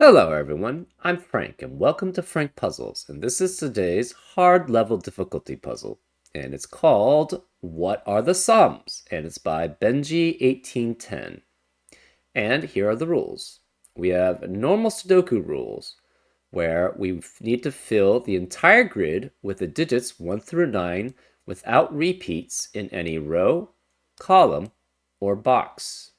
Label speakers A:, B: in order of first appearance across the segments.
A: Hello everyone, I'm Frank and welcome to Frank Puzzles, and this is today's hard level difficulty puzzle, and it's called What Are the Sums? And it's by Benji1810. And here are the rules. We have normal Sudoku rules, where we need to fill the entire grid with the digits 1 through 9 without repeats in any row, column, or box.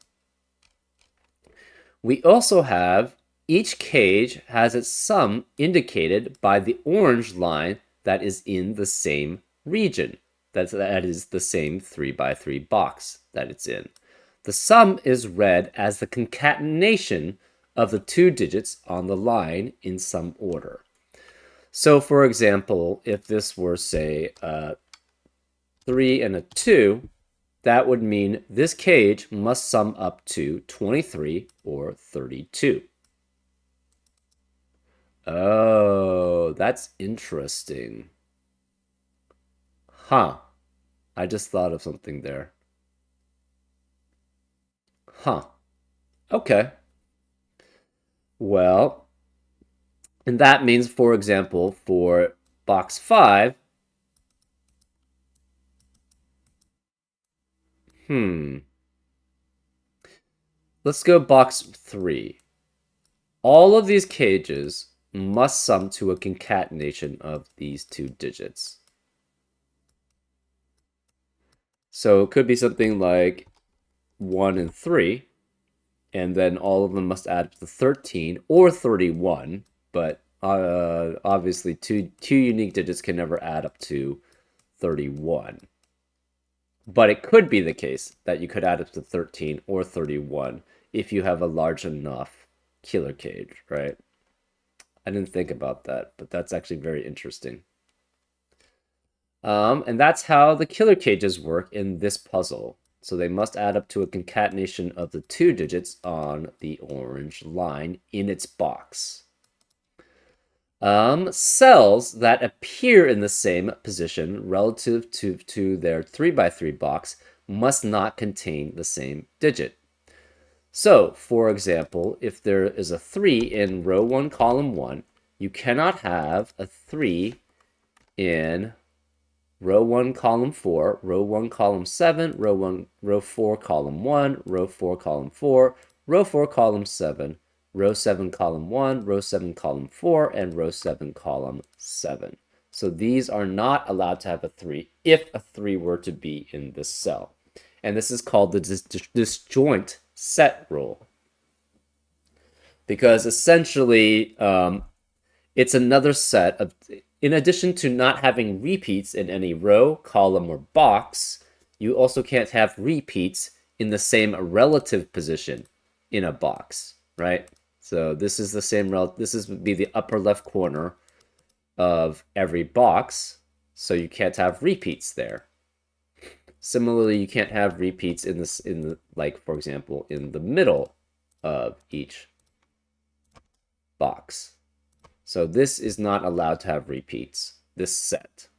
A: We also have each cage has its sum indicated by the orange line that is in the same region. That is the same 3x3 box that it's in. The sum is read as the concatenation of the two digits on the line in some order. So, for example, if this were, say, a 3 and a 2, that would mean this cage must sum up to 23 or 32. Oh, that's interesting. Huh. I just thought of something there. Huh. Okay. Well, and that means, for example, for box 5, let's go box 3. All of these cages must sum to a concatenation of these two digits. So it could be something like 1 and 3, and then all of them must add up to 13 or 31, but obviously two unique digits can never add up to 31. But it could be the case that you could add up to 13 or 31 if you have a large enough killer cage, right? I didn't think about that, but that's actually very interesting. And that's how the killer cages work in this puzzle. So they must add up to a concatenation of the two digits on the orange line in its box. Cells that appear in the same position relative to their 3x3 box must not contain the same digit. So, for example, if there is a 3 in row 1, column 1, you cannot have a 3 in row 1, column 4, row 1, column 7, row 4, column 1, row 4, column 4, row 4, column 7, row 7, column 1, row 7, column 4, and row 7, column 7. So these are not allowed to have a 3 if a 3 were to be in this cell. And this is called the disjoint set rule. Because essentially, it's another set of, in addition to not having repeats in any row, column, or box, you also can't have repeats in the same relative position in a box, right? So this is the same, this would be the upper left corner of every box, so you can't have repeats there. Similarly, you can't have repeats in this, like, for example, in the middle of each box. So this is not allowed to have repeats, this set.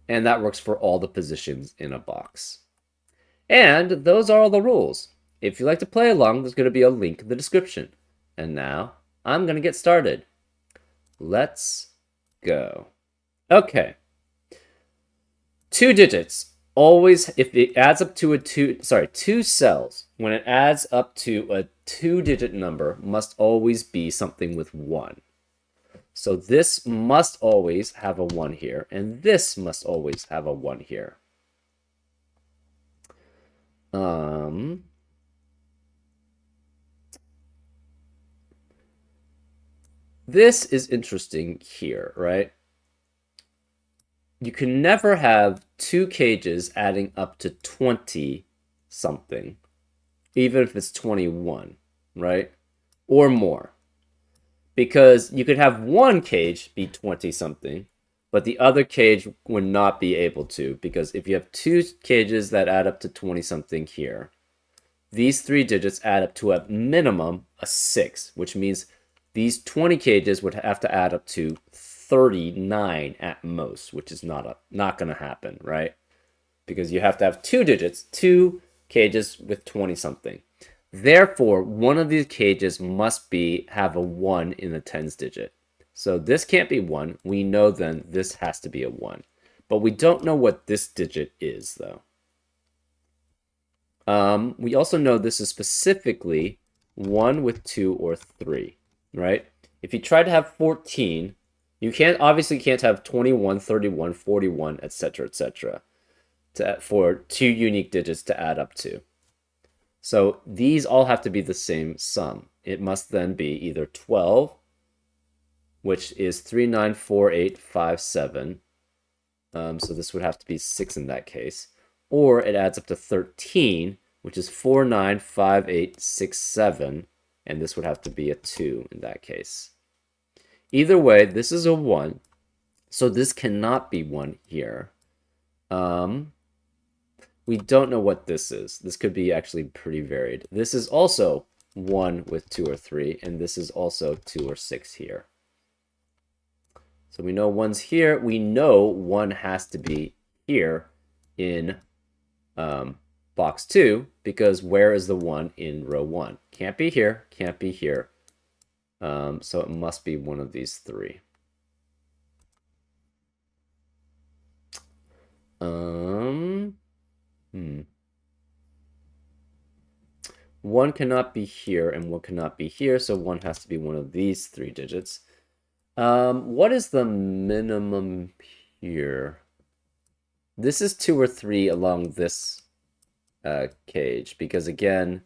A: And that works for all the positions in a box. And those are all the rules. If you'd like to play along, there's going to be a link in the description. And now, I'm going to get started. Let's go. Okay. Two digits. Always, if it adds up to two cells, when it adds up to a two-digit number, must always be something with 1. So this must always have a 1 here, and this must always have a 1 here. This is interesting here, right? You can never have two cages adding up to 20 something, even if it's 21, right? Or more. Because you could have one cage be 20 something, but the other cage would not be able to, because if you have two cages that add up to 20 something here, these three digits add up to a minimum of 6, which means these 20 cages would have to add up to 39 at most, which is not going to happen, right? Because you have to have two digits, two cages with 20 something. Therefore, one of these cages must have a 1 in the tens digit. So this can't be 1. We know then this has to be a 1. But we don't know what this digit is, though. We also know this is specifically 1 with 2 or 3, right? If you try to have 14, you obviously can't have 21, 31, 41, etc., etc. For 2 unique digits to add up to. So these all have to be the same sum. It must then be either 12, which is 394857. So this would have to be 6 in that case. Or it adds up to 13, which is 495867. And this would have to be a 2 in that case. Either way, this is a 1. So this cannot be 1 here. We don't know what this is. This could be actually pretty varied. This is also 1 with 2 or 3, and this is also 2 or 6 here. So we know 1's here. We know 1 has to be here in box 2, because where is the 1 in row 1? Can't be here, can't be here. So it must be one of these 3. One cannot be here, and 1 cannot be here, so 1 has to be one of these 3 digits. What is the minimum here? This is 2 or 3 along this cage, because again,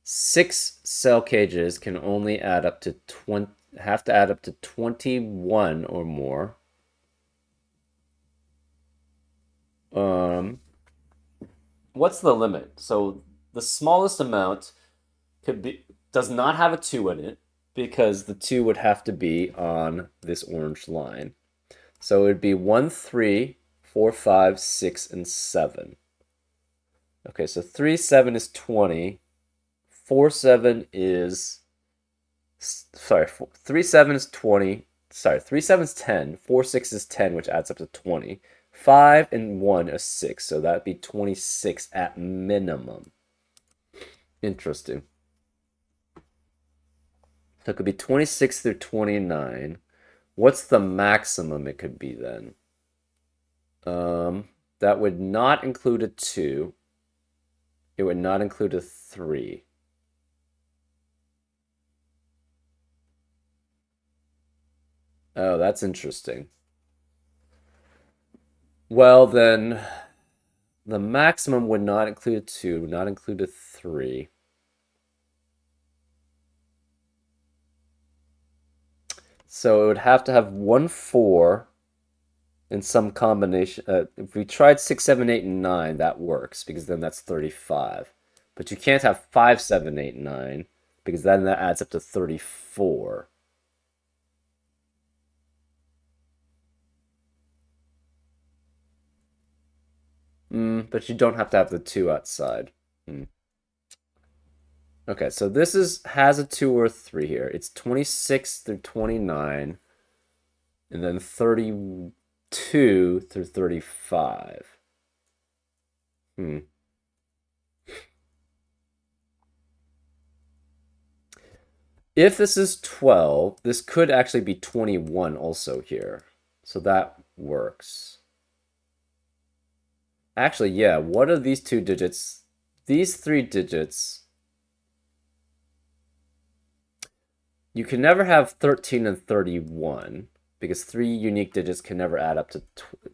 A: 6 cell cages can only add up to 20, have to add up to 21 or more. What's the limit? So the smallest amount does not have a 2 in it, because the 2 would have to be on this orange line. So it would be 1, 3, 4, 5, 6, and 7. Okay, so 3, 7 is 20. 4, 7 is... Sorry, 3, 7 is 20. Sorry, 3, 7 is 10. 4, 6 is 10, which adds up to 20. 5 and 1 is 6, so that'd be 26 at minimum. Interesting. So it could be 26 through 29. What's the maximum it could be then? That would not include a 2. It would not include a 3. Oh, that's interesting. Well, then the maximum would not include a 2, would not include a 3. So it would have to have 1, 4 in some combination. If we tried 6, 7, 8, and 9, that works, because then that's 35. But you can't have 5, 7, 8, 9, because then that adds up to 34. But you don't have to have the 2 outside. Okay, so this has a 2 or 3 here. It's 26 through 29, and then 32 through 35. If this is 12, this could actually be 21 also here. So that works. Actually, yeah, what are these 2 digits? These 3 digits... You can never have 13 and 31, because 3 unique digits can never add up to...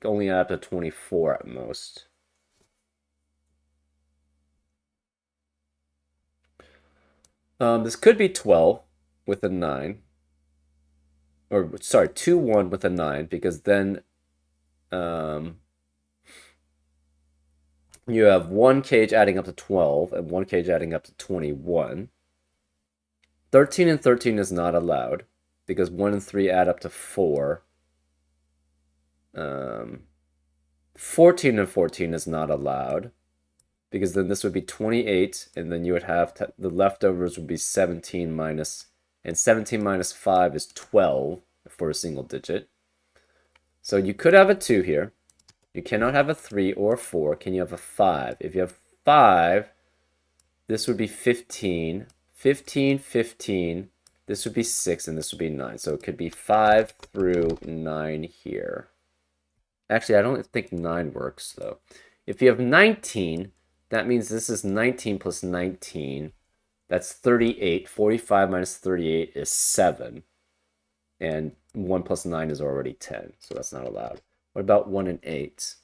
A: only add up to 24 at most. This could be 12 with a 9. Or, sorry, 2, 1 with a 9, because then... you have 1 cage adding up to 12, and 1 cage adding up to 21. 13 and 13 is not allowed, because 1 and 3 add up to 4. 14 and 14 is not allowed, because then this would be 28, and then you would have the leftovers would be 17 minus, and 17 minus 5 is 12 for a single digit. So you could have a 2 here. You cannot have a 3 or a 4. Can you have a 5? If you have 5, this would be 15, 15, 15. This would be 6, and this would be 9. So it could be 5 through 9 here. Actually, I don't think 9 works, though. If you have 19, that means this is 19 plus 19. That's 38. 45 minus 38 is 7. And 1 plus 9 is already 10, so that's not allowed. What about 1 and 8?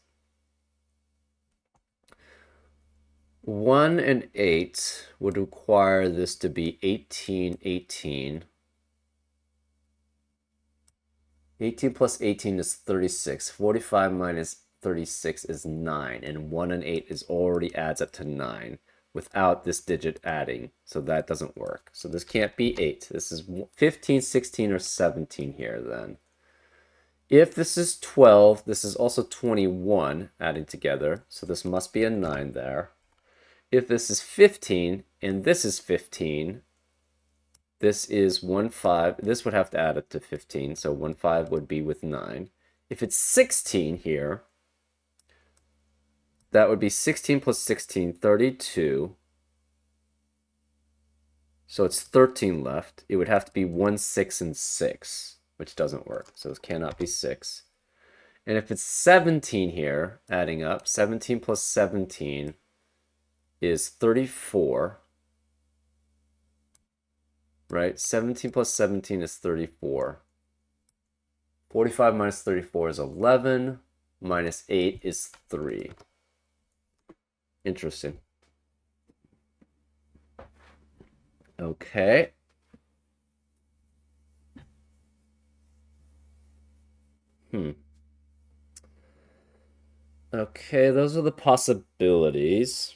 A: 1 and 8 would require this to be 18, 18. 18 plus 18 is 36. 45 minus 36 is 9. And 1 and 8 is already adds up to 9 without this digit adding. So that doesn't work. So this can't be 8. This is 15, 16, or 17 here then. If this is 12, this is also 21 adding together. So this must be a 9 there. If this is 15 and this is 15, this is 1, 5. This would have to add up to 15, so 1, 5 would be with 9. If it's 16 here, that would be 16 plus 16, 32. So it's 13 left. It would have to be 1, 6, and 6, which doesn't work. So this cannot be 6. And if it's 17 here, adding up, 17 plus 17 is 34. Right? 17 plus 17 is 34. 45 minus 34 is 11. Minus 8 is 3. Interesting. Okay. Okay, those are the possibilities.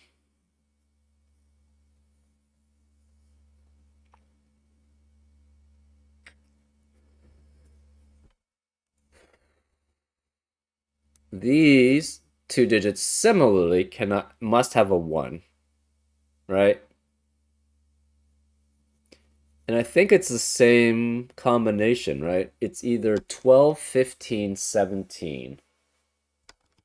A: These two digits similarly must have a 1, right? And I think it's the same combination, right? It's either 12, 15, 17.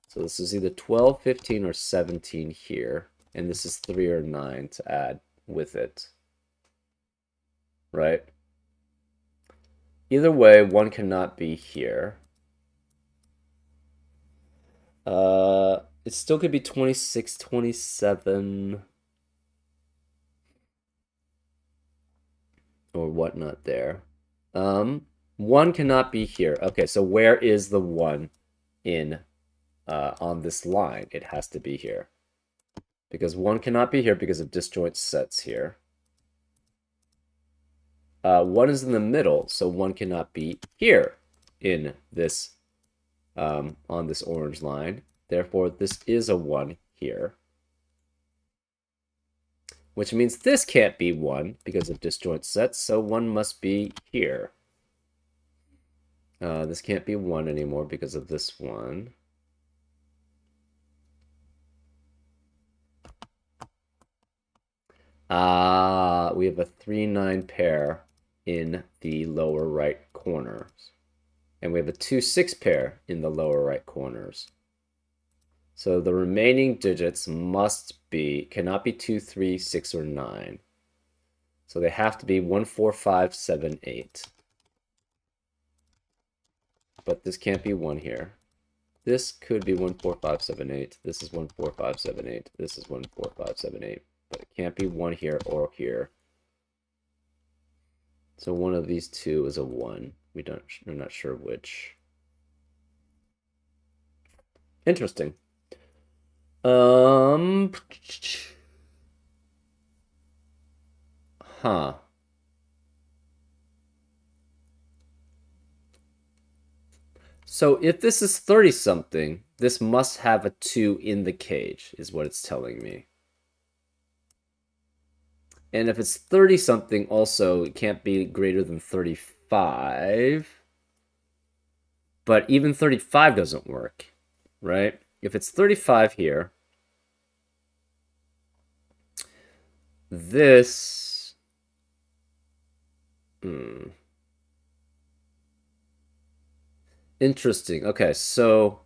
A: So this is either 12, 15, or 17 here. And this is 3 or 9 to add with it, right? Either way, 1 cannot be here. It still could be 26, 27, or whatnot there. 1 cannot be here. Okay, so where is the 1 in on this line? It has to be here. Because 1 cannot be here because of disjoint sets here. 1 is in the middle, so 1 cannot be here in this on this orange line. Therefore, this is a 1 here. Which means this can't be 1 because of disjoint sets, so 1 must be here. This can't be 1 anymore because of this one. We have a 3-9 pair in the lower right corners. And we have a 2-6 pair in the lower right corners. So the remaining digits cannot be 2, 3, 6, or 9. So they have to be 1, 4, 5, 7, 8. But this can't be 1 here. This could be 1, 4, 5, 7, 8. This is 1, 4, 5, 7, 8. This is 1, 4, 5, 7, 8. But it can't be 1 here or here. So one of these two is a 1. We're not sure which. Interesting. Huh. So if this is 30-something, this must have a 2 in the cage, is what it's telling me. And if it's 30-something, also, it can't be greater than 35. But even 35 doesn't work, right? If it's 35 here, this... Interesting. Okay, so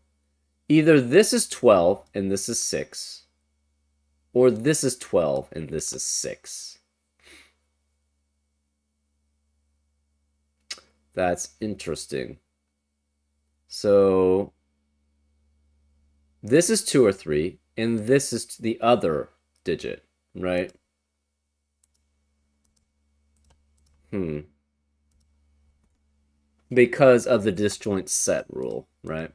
A: either this is 12 and this is 6, Or this is 12 and this is 6. That's interesting. So this is 2 or 3, and this is the other digit, right? Because of the disjoint set rule, right?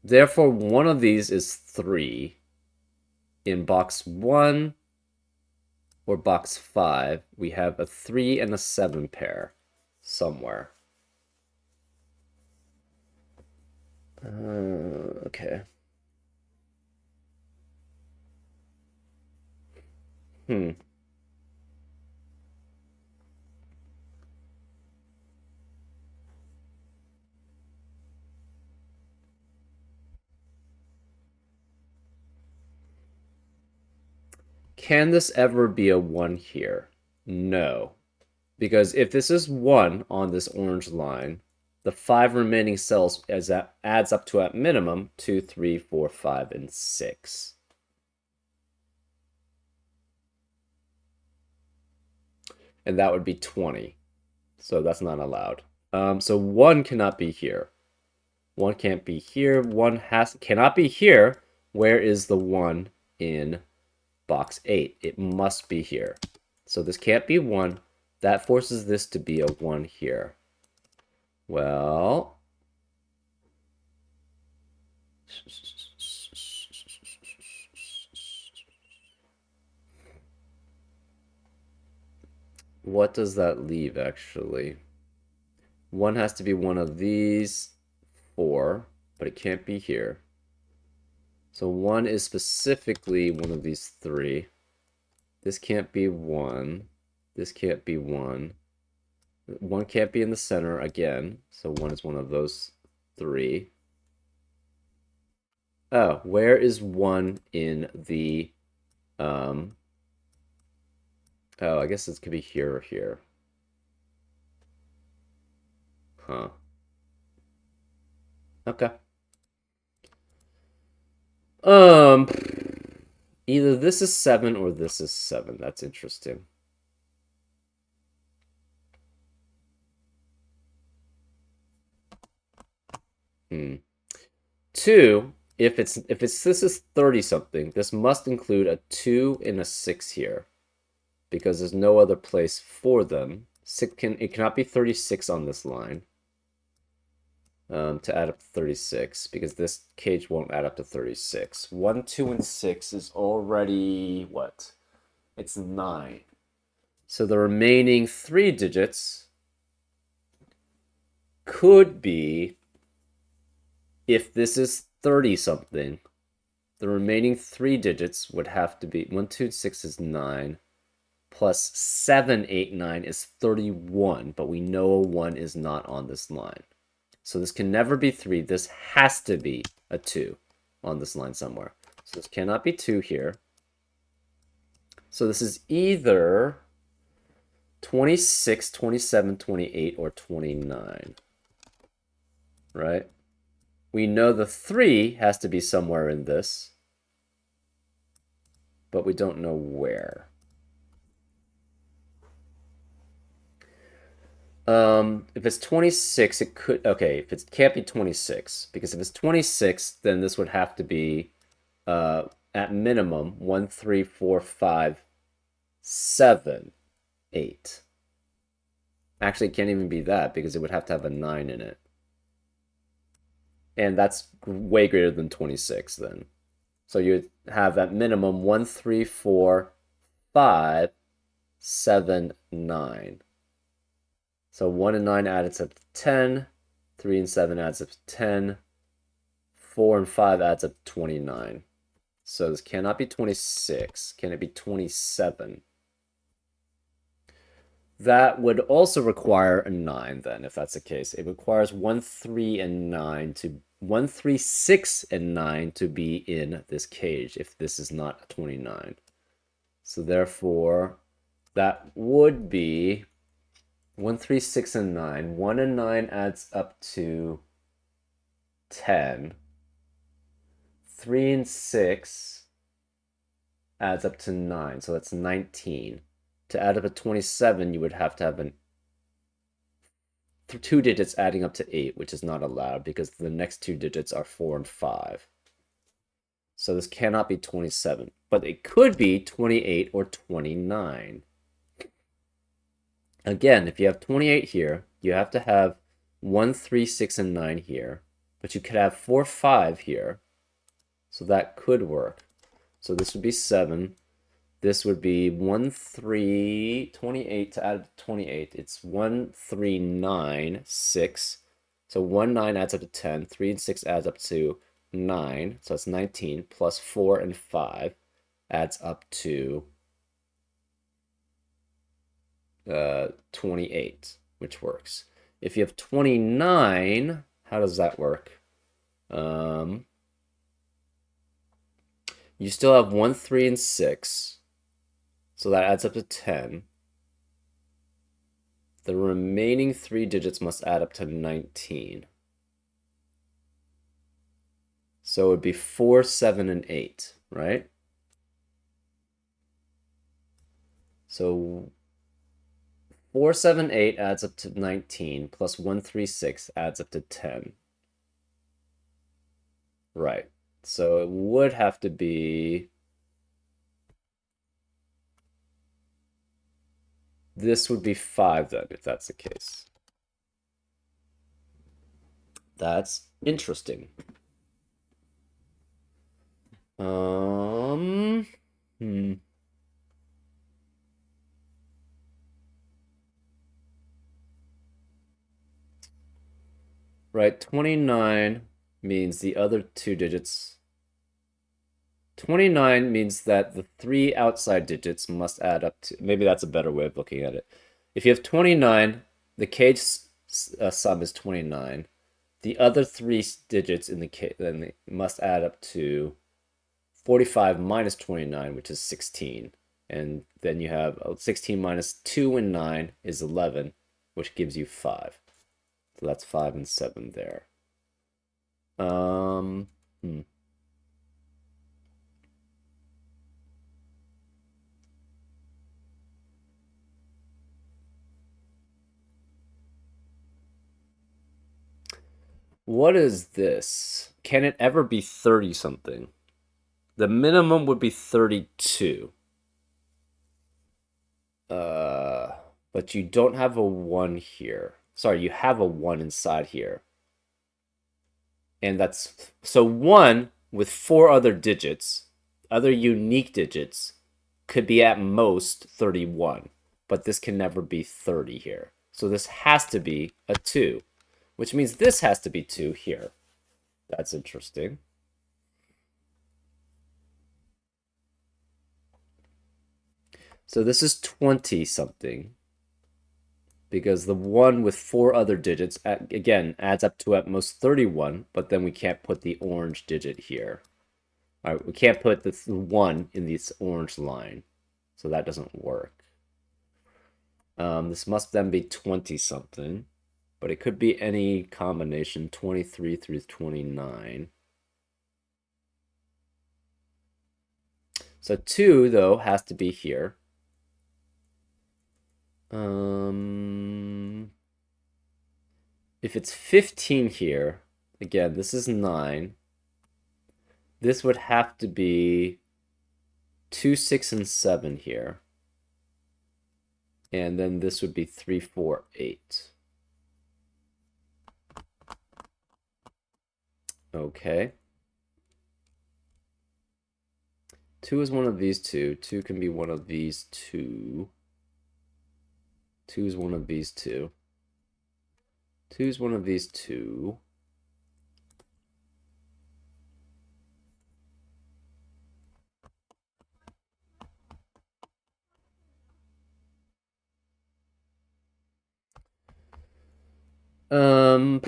A: Therefore, one of these is 3. In box 1 or box 5, we have a 3 and a 7 pair somewhere. Okay. Can this ever be a 1 here? No. Because if this is 1 on this orange line, the 5 remaining cells adds up to, at minimum, 2, 3, 4, 5, and 6. And that would be 20. So that's not allowed. So 1 cannot be here. 1 can't be here. 1 cannot be here. Where is the 1 in box 8? It must be here. So this can't be 1. That forces this to be a 1 here. Well, what does that leave, actually? 1 has to be one of these 4, but it can't be here. So 1 is specifically one of these 3. This can't be 1. This can't be 1. 1 can't be in the center again, so 1 is one of those 3. Oh, where is 1 in the, oh, I guess it could be here or here. Huh. Okay. Either this is 7 or this is 7. That's interesting. Hmm. 2, if this is 30 something, this must include a 2 and a 6 here, because there's no other place for them. It cannot be 36 on this line. To add up to 36, because this cage won't add up to 36. 1, 2, and 6 is already what? It's 9. So the remaining 3 digits could be, if this is 30 something, the remaining 3 digits would have to be 1, 2, 6 is 9, plus 7, 8, 9 is 31, but we know a 1 is not on this line. So this can never be 3. This has to be a 2 on this line somewhere. So this cannot be 2 here. So this is either 26, 27, 28, or 29. Right? We know the 3 has to be somewhere in this, but we don't know where. If it's 26, it could, okay, if it can't be 26, because if it's 26, then this would have to be, at minimum, 1, 3, 4, 5, 7, 8. Actually, it can't even be that, because it would have to have a 9 in it. And that's way greater than 26, then. So you'd have at minimum 1, 3, 4, 5, 7, 9. So 1 and 9 adds up to 10. 3 and 7 adds up to 10. 4 and 5 adds up to 29. So this cannot be 26. Can it be 27? That would also require a 9 then, if that's the case. It requires 1, 3, and 9 to 1, 3, 6, and 9 to be in this cage if this is not 29. So therefore, that would be 1, 3, 6, and 9. 1 and 9 adds up to 10. 3 and 6 adds up to 9, so that's 19. To add up to 27, you would have to have two digits adding up to 8, which is not allowed because the next two digits are 4 and 5. So this cannot be 27, but it could be 28 or 29. Again, if you have 28 here, you have to have 1, 3, 6, and 9 here, but you could have 4, 5 here, so that could work. So this would be 7. This would be 1, 3, 28 to add 28. It's 1, 3, 9, 6. So 1, 9 adds up to 10. 3 and 6 adds up to 9. So it's 19 plus 4 and 5 adds up to 28, which works. If you have 29, how does that work? You still have 1, 3, and 6. So that adds up to 10. The remaining three digits must add up to 19. So it would be 4, 7, and 8, right? So 4, 7, 8 adds up to 19, plus 1, 3, 6 adds up to 10. Right. So it would have to be... This would be 5 then, if that's the case. That's interesting. Hmm. Right, 29 means the other two digits. 29 means that the three outside digits must add up to, maybe that's a better way of looking at it. If you have 29, the cage sum is 29. The other three digits in the cage then they must add up to 45 minus 29, which is 16. And then you have 16 minus 2 and 9 is 11, which gives you 5. So that's 5 and 7 there. Hmm. What is this? Can it ever be 30 something? The minimum would be 32. But you don't have a 1 here. Sorry, you have a 1 inside here. And that's so 1 with 4 other digits, other unique digits, could be at most 31. But this can never be 30 here. So this has to be a 2, which means this has to be 2 here. That's interesting. So this is 20 something because the 1 with 4 other digits, again, adds up to at most 31, but then we can't put the orange digit here. All right, we can't put this 1 in this orange line, so that doesn't work. This must then be 20 something, but it could be any combination, 23 through 29. So 2, though, has to be here. If it's 15 here, again, this is 9. This would have to be 2, 6, and 7 here. And then this would be 3, 4, 8. Okay. 2 is one of these two. 2 can be one of these two. 2 is one of these two. 2 is one of these two. Um,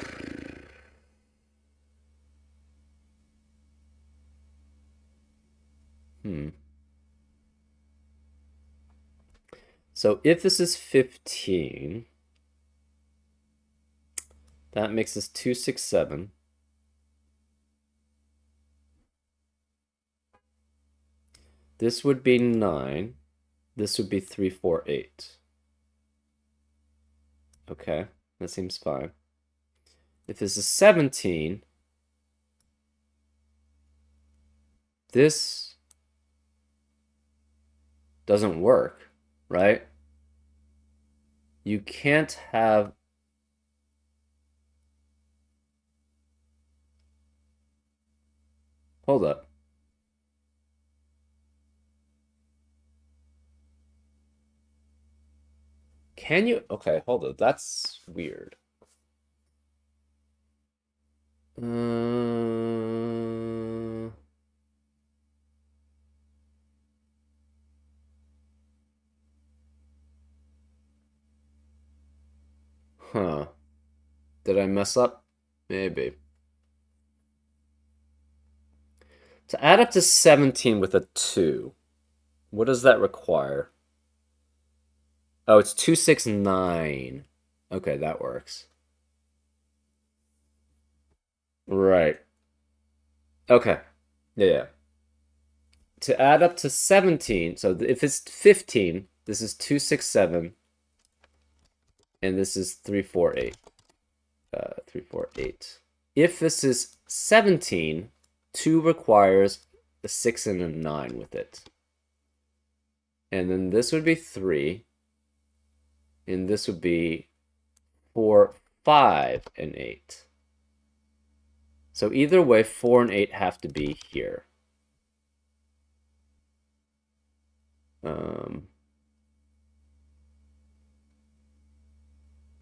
A: So if this is 15, That makes us 267. This would be 9. This would be 348. Okay, that seems fine. If this is 17, this doesn't work, right? You can't have... Hold up. Can you... Okay, hold up. That's weird. Huh. Did I mess up? Maybe. To add up to 17 with a 2, what does that require? Oh, it's 269. Okay, that works. Right. Okay. Yeah. To add up to 17, so if it's 15, this is 267, and this is 348. 348. If this is 17, 2 requires a 6 and a 9 with it. And then this would be 3. And this would be 4, 5, and 8. So either way, 4 and 8 have to be here.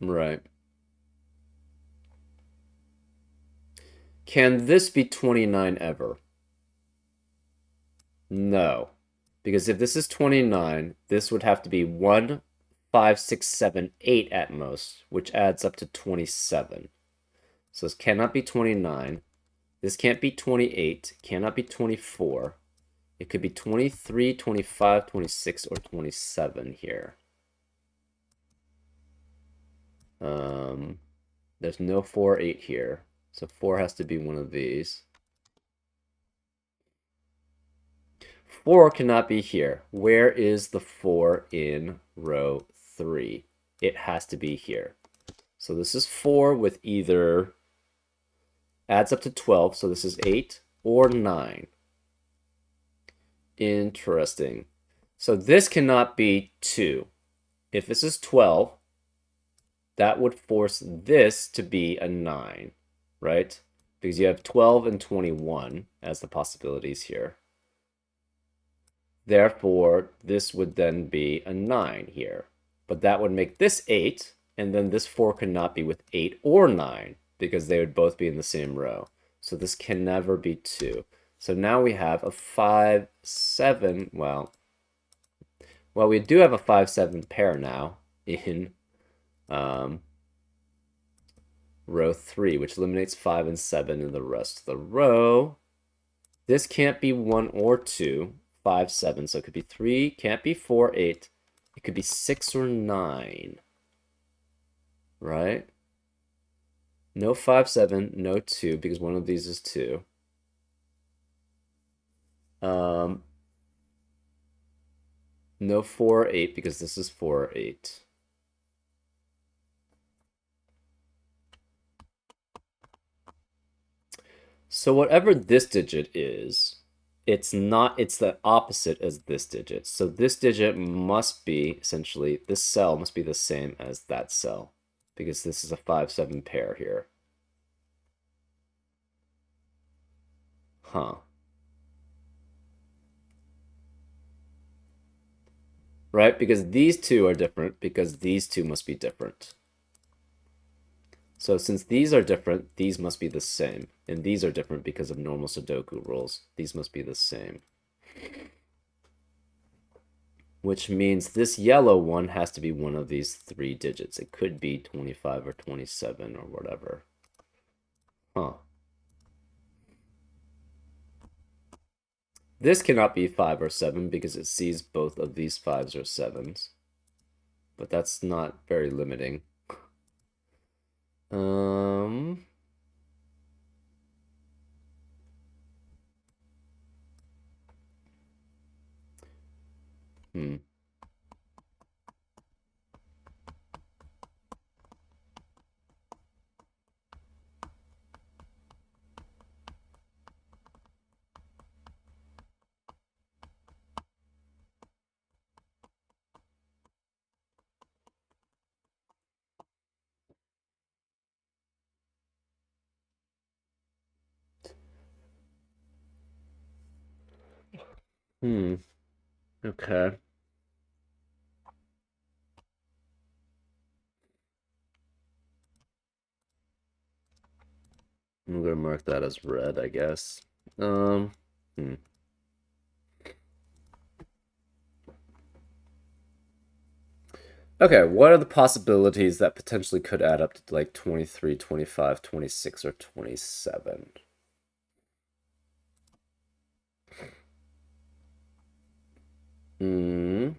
A: Right. Can this be 29 ever? No. Because if this is 29, this would have to be 1, 5, 6, 7, 8 at most, which adds up to 27. So this cannot be 29. This can't be 28. Cannot be 24. It could be 23, 25, 26, or 27 here. There's no 4, 8 here. So 4 has to be one of these. 4 cannot be here. Where is the 4 in row 3? It has to be here. So this is 4 with either... adds up to 12, so this is 8 or 9. Interesting. So this cannot be 2. If this is 12, that would force this to be a 9, right? Because you have 12 and 21 as the possibilities here. Therefore, this would then be a 9 here. But that would make this 8, and then this 4 could not be with 8 or 9, because they would both be in the same row. So this can never be 2. So now we have a 5, 7, well, we do have a 5, 7 pair now in row 3, which eliminates 5 and 7 in the rest of the row. This can't be 1 or 2, 5, 7, so it could be 3, can't be 4, 8. It could be 6 or 9, right? No 5, 7, no 2, because one of these is 2. No 4, 8, because this is 4, 8. So whatever this digit is, it's the opposite as this digit. So this digit must be, essentially, this cell must be the same as that cell, because this is a 5, 7 pair here. Huh. Right? Because these two are different, because these two must be different. So since these are different, these must be the same. And these are different because of normal Sudoku rules. These must be the same. Which means this yellow one has to be one of these 3 digits. It could be 25 or 27 or whatever. Huh. This cannot be 5 or 7 because it sees both of these 5s or 7s. But that's not very limiting. Um, hmm. Hmm. Okay. I'm gonna mark that as red, I guess. Um, hmm. Okay, what are the possibilities that potentially could add up to like 23, 25, 26, or 27? Hmm.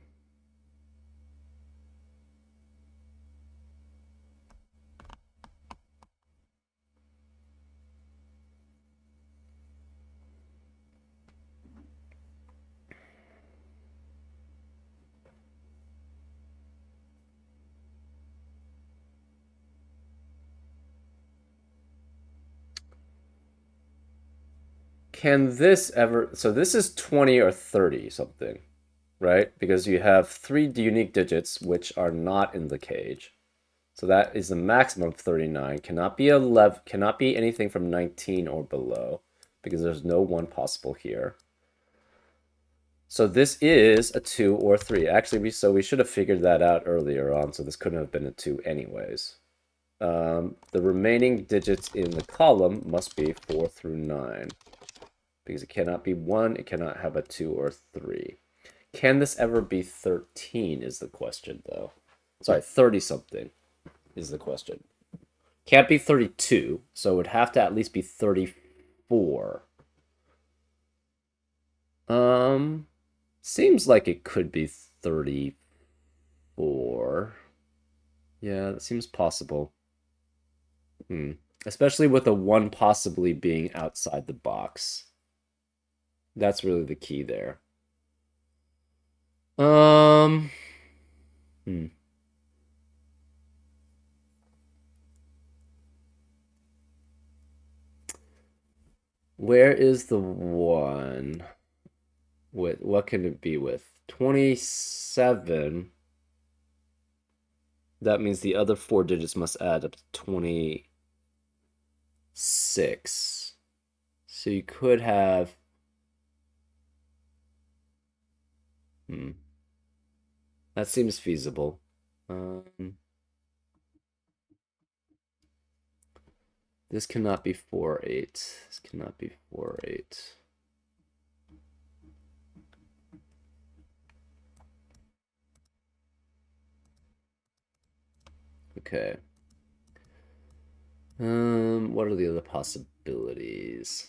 A: Can this ever... So this is 20 or 30 something, right? Because you have three unique digits which are not in the cage. So that is the maximum of 39. Cannot be 11, cannot be anything from 19 or below because there's no one possible here. So this is a 2 or 3. Actually, we should have figured that out earlier on, so this couldn't have been a 2 anyways. The remaining digits in the column must be 4 through 9 because it cannot be 1, it cannot have a 2 or 3. Can this ever be 13 is the question, though. Sorry, 30 something is the question. Can't be 32, so it would have to at least be 34. Um, Seems like it could be 34. Yeah, that seems possible. Hmm. Especially with a 1 possibly being outside the box. That's really the key there. Um, hmm. Where is the 1? With what can it be with? 27. That means the other 4 digits must add up to 26. So you could have... Hmm. That seems feasible. Um, this cannot be 4, 8. This cannot be 4, 8. Okay. What are the other possibilities?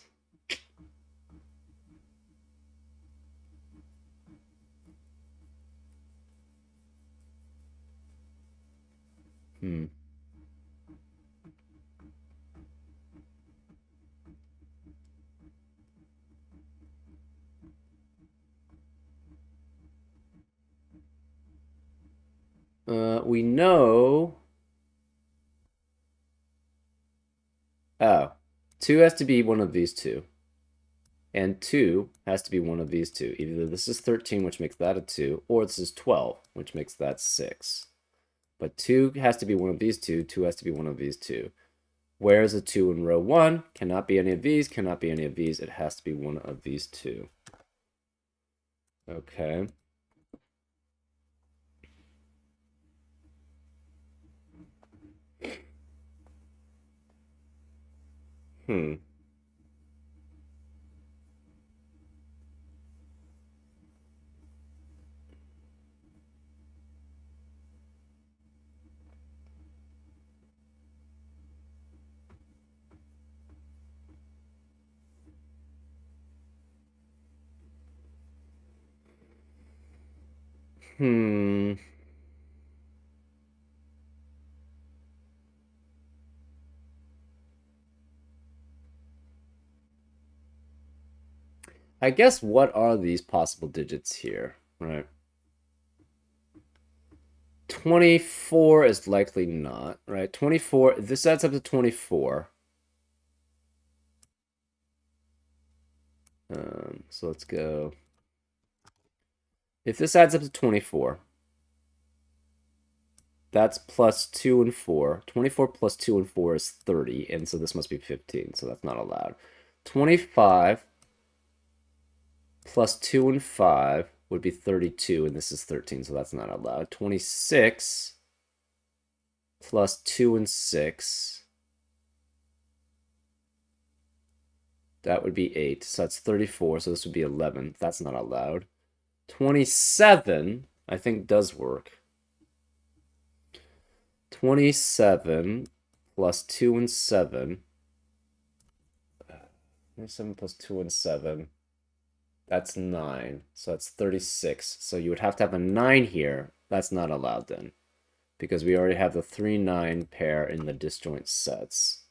A: Hmm. We know... Oh, 2 has to be one of these two. And 2 has to be one of these two. Either this is 13, which makes that a 2, or this is 12, which makes that 6. But 2 has to be one of these two. 2 has to be one of these two. Where is a 2 in row 1? Cannot be any of these. Cannot be any of these. It has to be one of these two. Okay. Hmm. Hmm. I guess what are these possible digits here, right? 24 is likely not, right? 24, this adds up to 24. So let's go. If this adds up to 24, that's plus 2 and 4. 24 plus 2 and 4 is 30, and so this must be 15, so that's not allowed. 25 plus 2 and 5 would be 32, and this is 13, so that's not allowed. 26 plus 2 and 6, that would be 8, so that's 34, so this would be 11. That's not allowed. 27, I think, does work. 27 plus 2 and 7. 27 plus 2 and 7. That's 9. So that's 36. So you would have to have a 9 here. That's not allowed then, because we already have the 3-9 pair in the disjoint sets.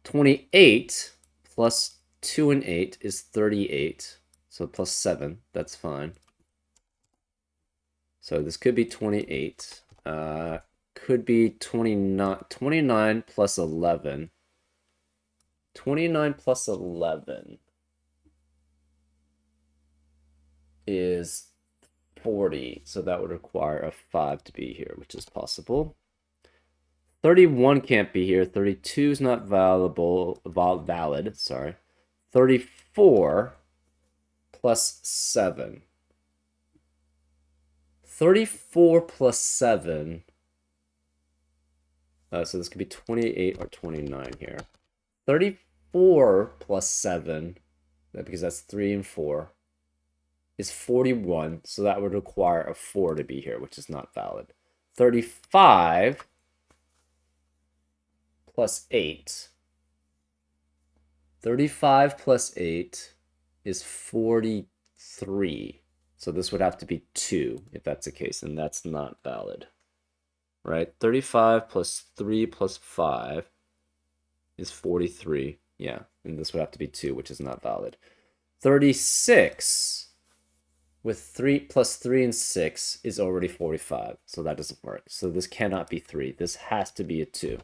A: 28 plus 2 and 8 is 38. So plus 7. That's fine. So this could be 28. Could be 29 plus 11. 29 plus 11 is 40. So that would require a 5 to be here, which is possible. 31 can't be here. 32 is not valid. Sorry. 34 plus 7. 34 plus 7. So this could be 28 or 29 here. 34 plus 7, because that's 3 and 4, is 41. So that would require a 4 to be here, which is not valid. 35 plus 8. 35 plus 8 is 43. So this would have to be 2 if that's the case, and that's not valid. Right? 35 plus 3 plus 5 is 43. Yeah, and this would have to be 2, which is not valid. 36 with 3 plus 3 and 6 is already 45, so that doesn't work. So this cannot be 3. This has to be a 2.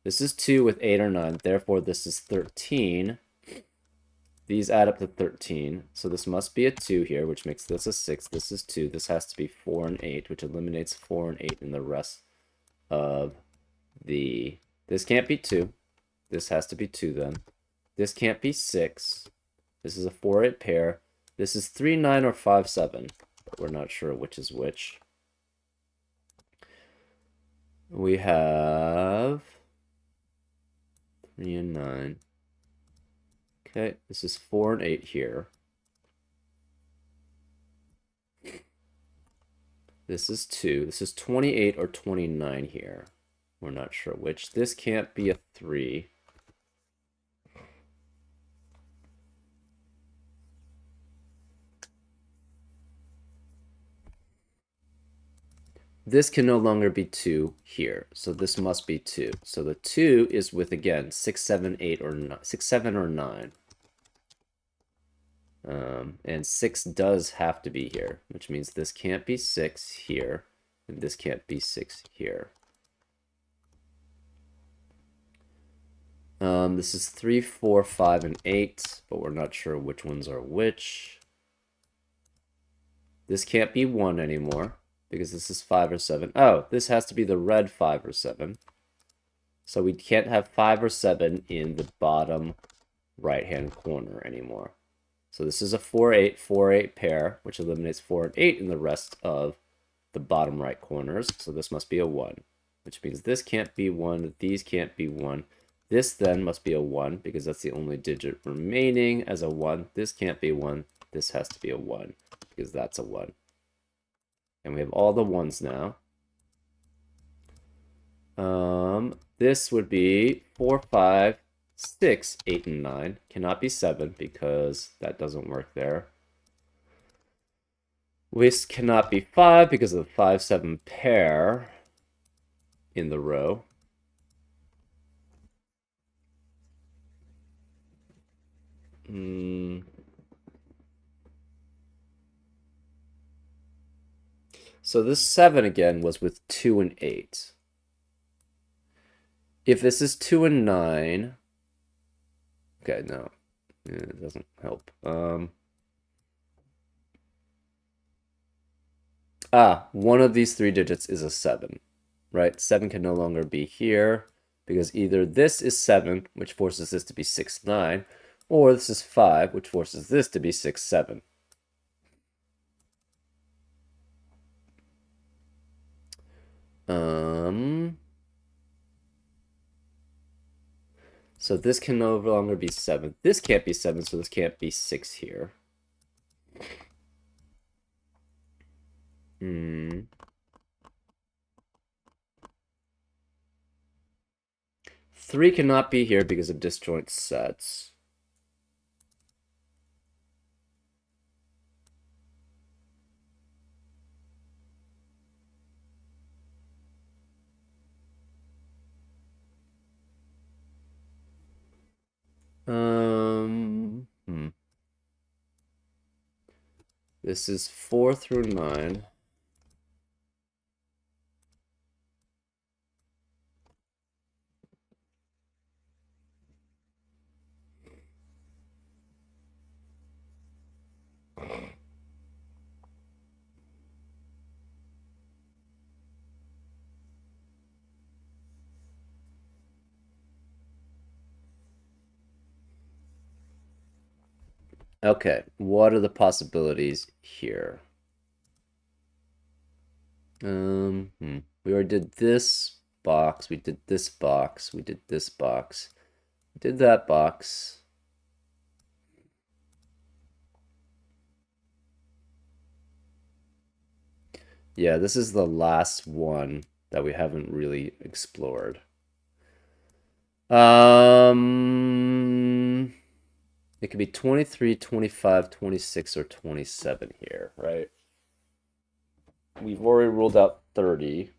A: This is 2 with 8 or 9, therefore this is 13. These add up to 13, so this must be a 2 here, which makes this a 6. This is 2. This has to be 4 and 8, which eliminates 4 and 8 in the rest of the... This can't be 2. This has to be 2 then. This can't be 6. This is a 4-8 pair. This is 3-9 or 5-7, but we're not sure which is which. We have 3 and 9. Okay, this is 4 and 8 here. This is 2. This is 28 or 29 here. We're not sure which. This can't be a 3. This can no longer be 2 here, so this must be 2. So the 2 is with, again, 6, 7, 8, or 9, 6, 7, or 9. And 6 does have to be here, which means this can't be 6 here, and this can't be 6 here. This is 3, 4, 5, and 8, but we're not sure which ones are which. This can't be 1 anymore, because this is 5 or 7. Oh, this has to be the red 5 or 7. So we can't have 5 or 7 in the bottom right-hand corner anymore. So this is a 4-8, 4-8 pair, which eliminates 4 and 8 in the rest of the bottom right corners. So this must be a 1, which means this can't be 1, these can't be 1. This then must be a 1, because that's the only digit remaining as a 1. This can't be 1. This has to be a 1, because that's a 1. And we have all the 1s now. This would be 4, 5, 6, 8, and 9. Cannot be 7 because that doesn't work there. This cannot be 5 because of the 5, 7 pair in the row. So this 7 again was with 2 and 8. If this is 2 and 9, okay, no, it doesn't help. One of these three digits is a 7, right? 7 can no longer be here because either this is 7, which forces this to be 6, 9, or this is 5, which forces this to be 6, 7. So this can no longer be 7. This can't be 7, so this can't be 6 here. 3 cannot be here because of disjoint sets. This is 4 through 9. Okay, what are the possibilities here? We already did this box, we did this box, we did this box, we did that box. Yeah, this is the last one that we haven't really explored. It could be 23, 25, 26, or 27 here, right? We've already ruled out 30.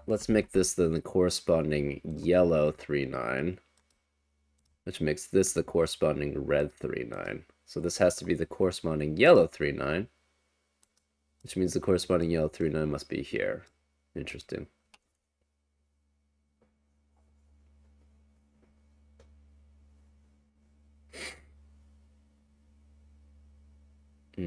A: Let's make this then the corresponding yellow 3-9, which makes this the corresponding red 3-9. So this has to be the corresponding yellow 3-9, which means the corresponding yellow 3-9 must be here. Interesting. We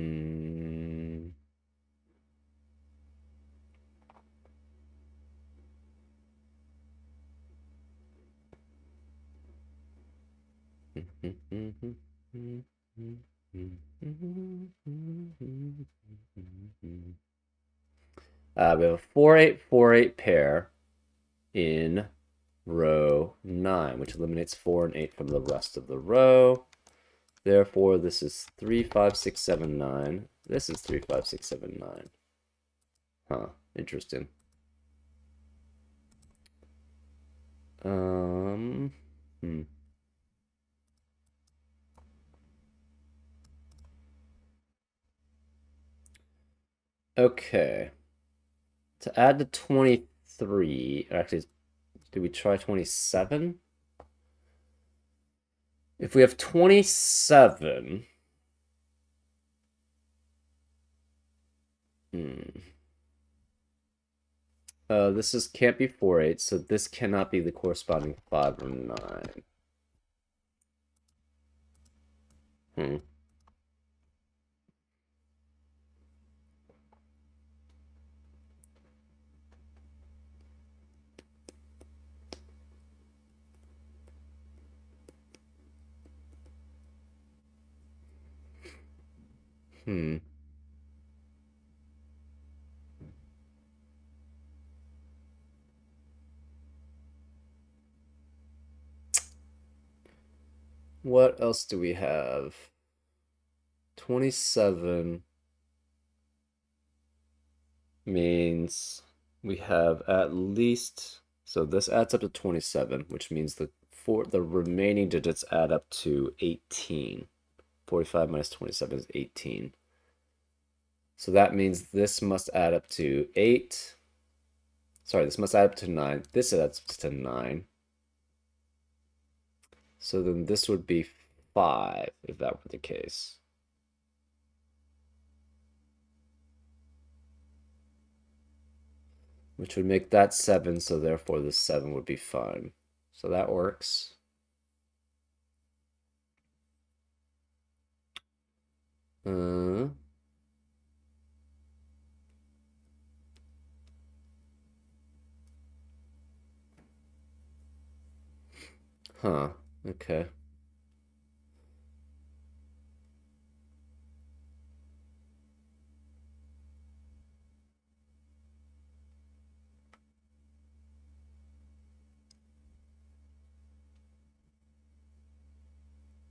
A: have a 4-8, 4-8 pair in row 9, which eliminates 4 and 8 from the rest of the row. Therefore, this is 3, 5, 6, 7, 9. This is 3, 5, 6, 7, 9. Huh, interesting. Okay. To add to 23, actually, do we try 27? If we have 27, this is can't be 4-8, so this cannot be the corresponding 5 or 9. What else do we have? 27 means we have at least, so this adds up to 27, which means the remaining digits add up to 18. 45 minus 27 is 18. So that means this must add up to 8. Sorry, this must add up to 9. This adds up to 9. So then this would be 5 if that were the case. Which would make that 7, so therefore this 7 would be fine. So that works. Huh, okay.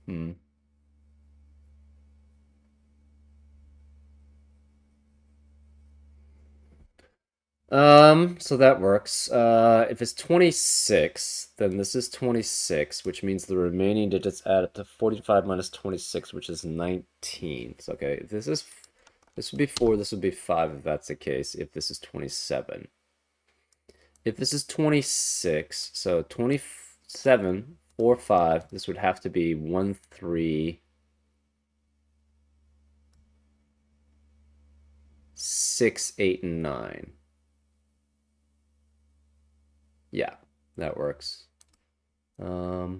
A: Hmm. So that works. If it's 26, then this is 26, which means the remaining digits add up to 45 minus 26, which is 19. So, okay, if this would be 4, this would be 5 if that's the case, if this is 27. If this is 26, so 27, 4, 5, this would have to be 1, 3, 6, 8, and 9. Yeah, that works. Hmm.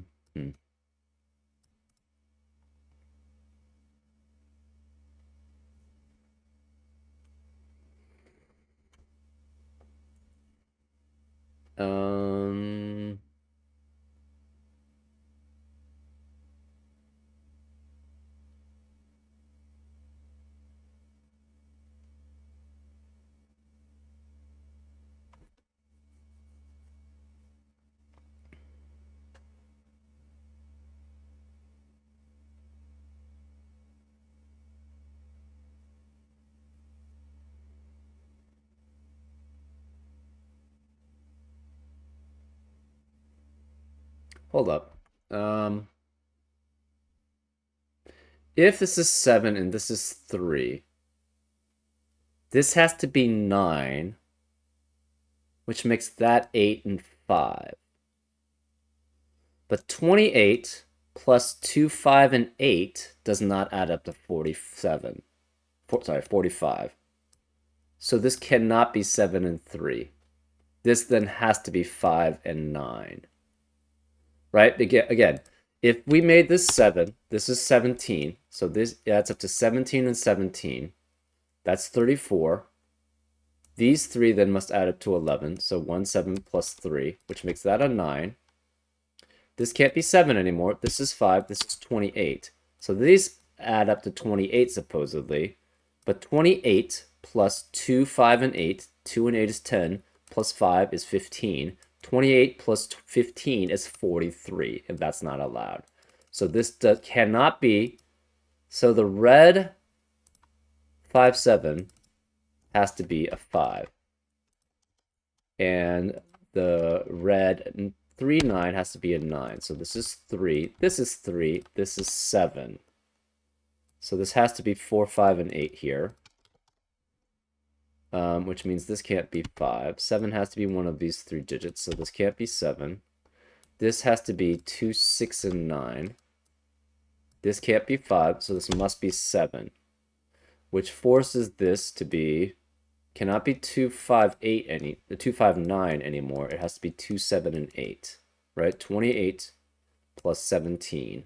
A: Um, Hold up. If this is 7 and this is 3, this has to be 9, which makes that 8 and 5. But 28 plus 2, 5, and 8 does not add up to 47. Sorry, 45. So this cannot be 7 and 3. This then has to be 5 and 9. Right? Again, if we made this 7, this is 17. So this adds up to 17 and 17. That's 34. These 3 then must add up to 11. So 1, 7 plus 3, which makes that a 9. This can't be 7 anymore. This is 5. This is 28. So these add up to 28 supposedly. But 28 plus 2, 5, and 8. 2 and 8 is 10. Plus 5 is 15. 28 plus 15 is 43, and that's not allowed. So this cannot be. So the red 5, 7 has to be a 5. And the red 3, 9 has to be a 9. So this is 3. This is 3. This is 7. So this has to be 4, 5, and 8 here. Which means this can't be 5. 7 has to be one of these 3 digits, so this can't be 7. This has to be 2, 6, and 9. This can't be 5, so this must be 7. Which forces this to be, cannot be 2, 5, 8 2, 5, 9 anymore. It has to be 2, 7, and 8. Right? 28 plus 17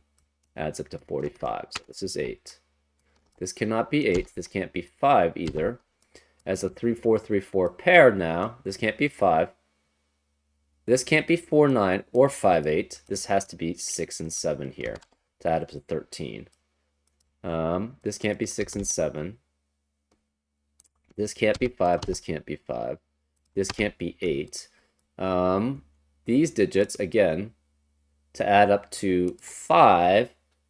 A: adds up to 45. So this is 8. This cannot be 8. This can't be 5 either. As a 3, 4, 3, 4 pair now, this can't be 5. This can't be 4, 9, or 5, 8. This has to be 6 and 7 here to add up to 13. This can't be 6 and 7. This can't be 5. This can't be 5. This can't be 8. These digits, again, to add up to 5,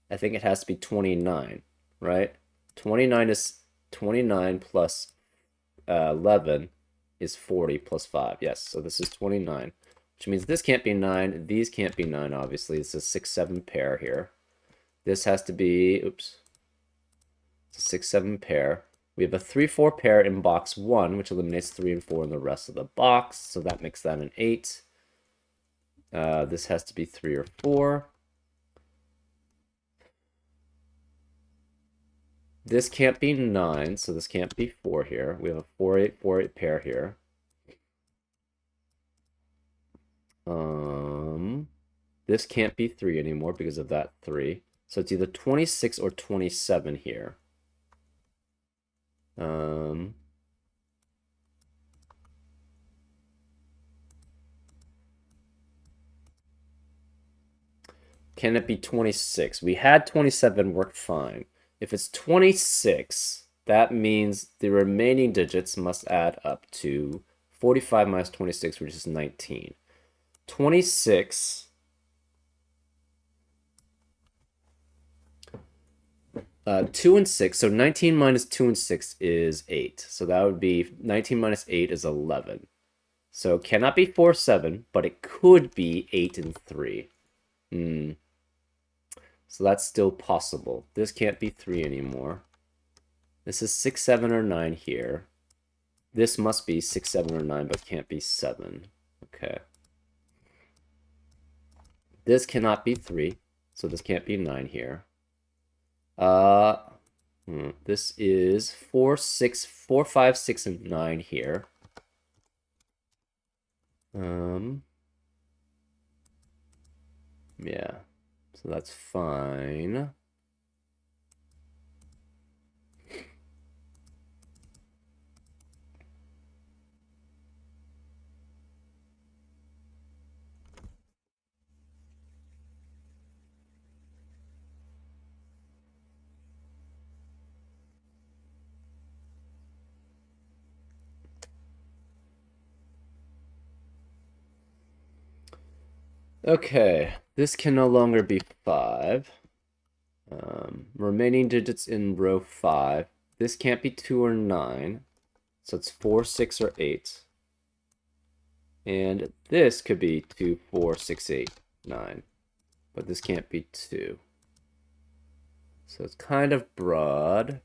A: I think it has to be 29, right? 29 is 29 plus 11 is 40 plus 5. Yes, so this is 29, which means this can't be 9. These can't be 9, obviously. It's a 6, 7 pair here. This has to be, oops, It's a 6, 7 pair. We have a 3, 4 pair in box 1, which eliminates 3 and 4 in the rest of the box. So that makes that an 8. This has to be 3 or 4. This can't be 9, so this can't be 4 here. We have a 4, 8, 4, 8 pair here. This can't be 3 anymore because of that 3. So it's either 26 or 27 here. Can it be 26? We had 27 work fine. If it's 26, that means the remaining digits must add up to 45 minus 26, which is 19. 26 2 and 6, so 19 minus 2 and 6 is 8. So that would be 19 minus 8 is 11. So it cannot be 4, 7, but it could be 8 and 3. So that's still possible. This can't be 3 anymore. This is 6, 7, or 9 here. This must be 6, 7, or 9, but can't be 7. Okay. This cannot be 3, so this can't be 9 here. This is 4, 6, 4, 5, 6, and 9 here. Yeah, so that's fine. Okay, this can no longer be 5. Remaining digits in row 5. This can't be 2 or 9. So it's 4, 6, or 8. And this could be 2, 4, 6, 8, 9. But this can't be 2. So it's kind of broad.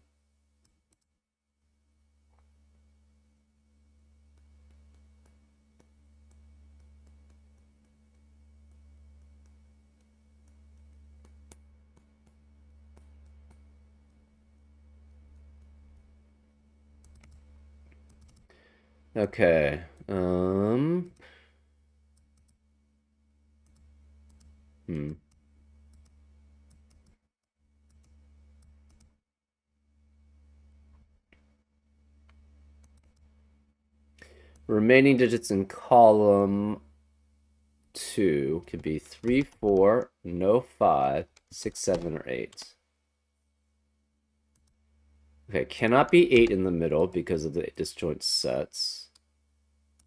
A: Okay. Remaining digits in column 2 could be 3, 4, no 5, 6, 7, or 8. Okay, cannot be 8 in the middle because of the disjoint sets.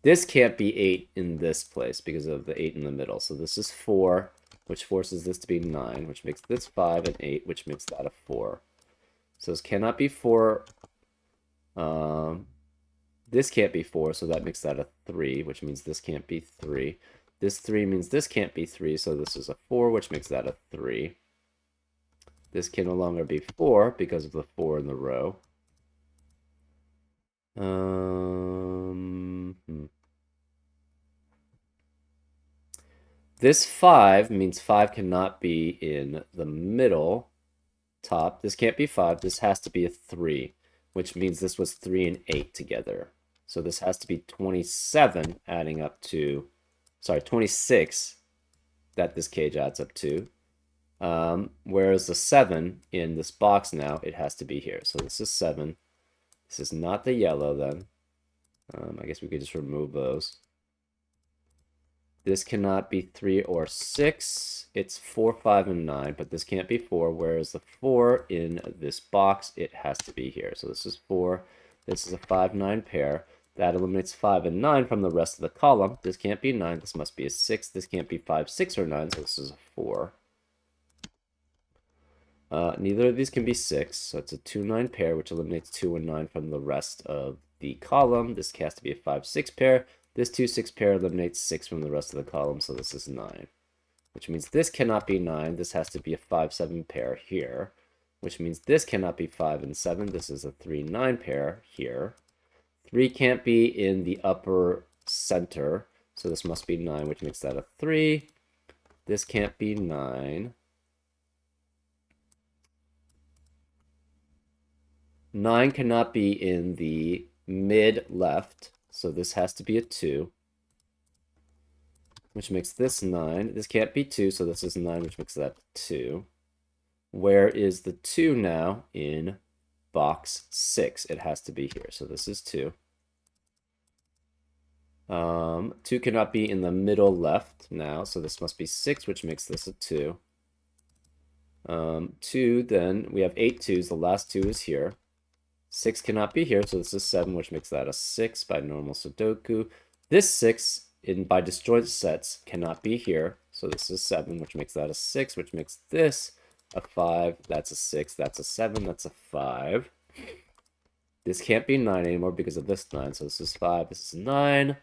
A: This can't be 8 in this place because of the 8 in the middle. So this is 4, which forces this to be 9, which makes this 5, and 8, which makes that a 4. So this cannot be 4. This can't be 4, so that makes that a 3, which means this can't be 3. This 3 means this can't be 3, so this is a 4, which makes that a 3. This can no longer be 4 because of the 4 in the row. This 5 means 5 cannot be in the middle top. This can't be 5. This has to be a 3, which means this was 3 and 8 together. So this has to be 27 adding up to, sorry, 26 that this cage adds up to. Whereas the 7 in this box now, it has to be here. So this is 7. This is not the yellow then. I guess we could just remove those. This cannot be 3 or 6. It's 4, 5, and 9, but this can't be 4, whereas the 4 in this box, it has to be here. So this is 4. This is a 5, 9 pair. That eliminates 5 and 9 from the rest of the column. This can't be 9. This must be a 6. This can't be 5, 6, or 9, so this is a 4. Neither of these can be 6, so it's a 2, 9 pair, which eliminates 2 and 9 from the rest of the column. This has to be a 5, 6 pair. This 2, 6 pair eliminates 6 from the rest of the column, so this is 9. Which means this cannot be 9. This has to be a 5, 7 pair here. which means this cannot be 5 and 7. This is a 3, 9 pair here. 3 can't be in the upper center, so this must be 9, which makes that a 3. This can't be 9. 9 cannot be in the mid left, so this has to be a 2, which makes this 9. This can't be 2, so this is 9, which makes that 2. Where is the 2 now in box 6? It has to be here, so this is 2. 2 cannot be in the middle left now, so this must be 6, which makes this a 2. 2, then we have 8 2's, the last 2 is here. 6 cannot be here, so this is 7, which makes that a 6 by normal Sudoku. This 6 by disjoint sets cannot be here, so this is 7, which makes that a 6, which makes this a 5. That's a 6, that's a 7, that's a 5. This can't be 9 anymore because of this 9, so this is 5, this is 9.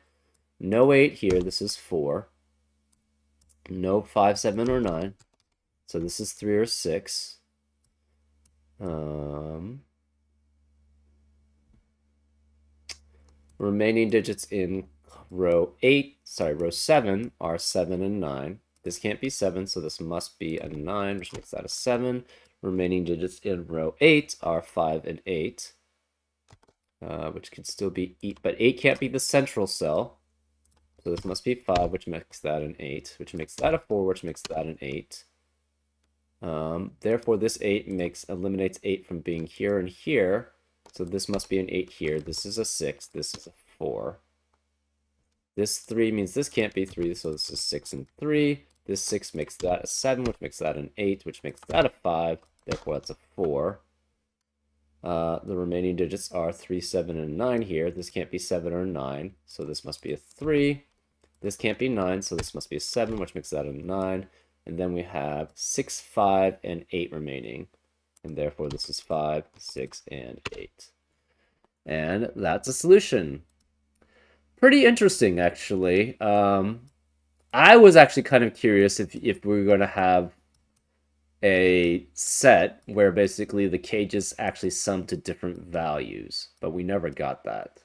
A: No 8 here, this is 4. No 5, 7, or 9. So this is 3 or 6. Remaining digits in row 7 are 7 and 9. This can't be 7, so this must be a 9, which makes that a 7. Remaining digits in row 8 are 5 and 8, which could still be 8, but 8 can't be the central cell. So this must be 5, which makes that an 8, which makes that a 4, which makes that an 8. Therefore, this 8 eliminates 8 from being here and here. So this must be an 8 here. This is a 6. This is a 4. This 3 means this can't be 3, so this is 6 and 3. This 6 makes that a 7, which makes that an 8, which makes that a 5. Therefore, that's a 4. The remaining digits are 3, 7, and 9 here. This can't be 7 or 9, so this must be a 3. This can't be 9, so this must be a 7, which makes that a 9. And then we have 6, 5, and 8 remaining. And therefore, this is 5, 6, and 8. And that's a solution. Pretty interesting, actually. I was actually kind of curious if we were going to have a set where basically the cages actually sum to different values, but we never got that.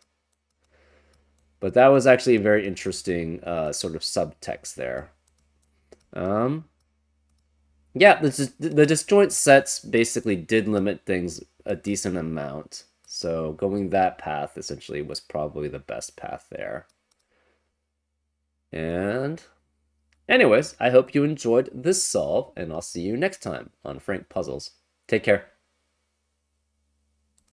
A: But that was actually a very interesting sort of subtext there. Yeah, the disjoint sets basically did limit things a decent amount. So going that path essentially was probably the best path there. And anyways, I hope you enjoyed this solve, and I'll see you next time on Frank Puzzles. Take care.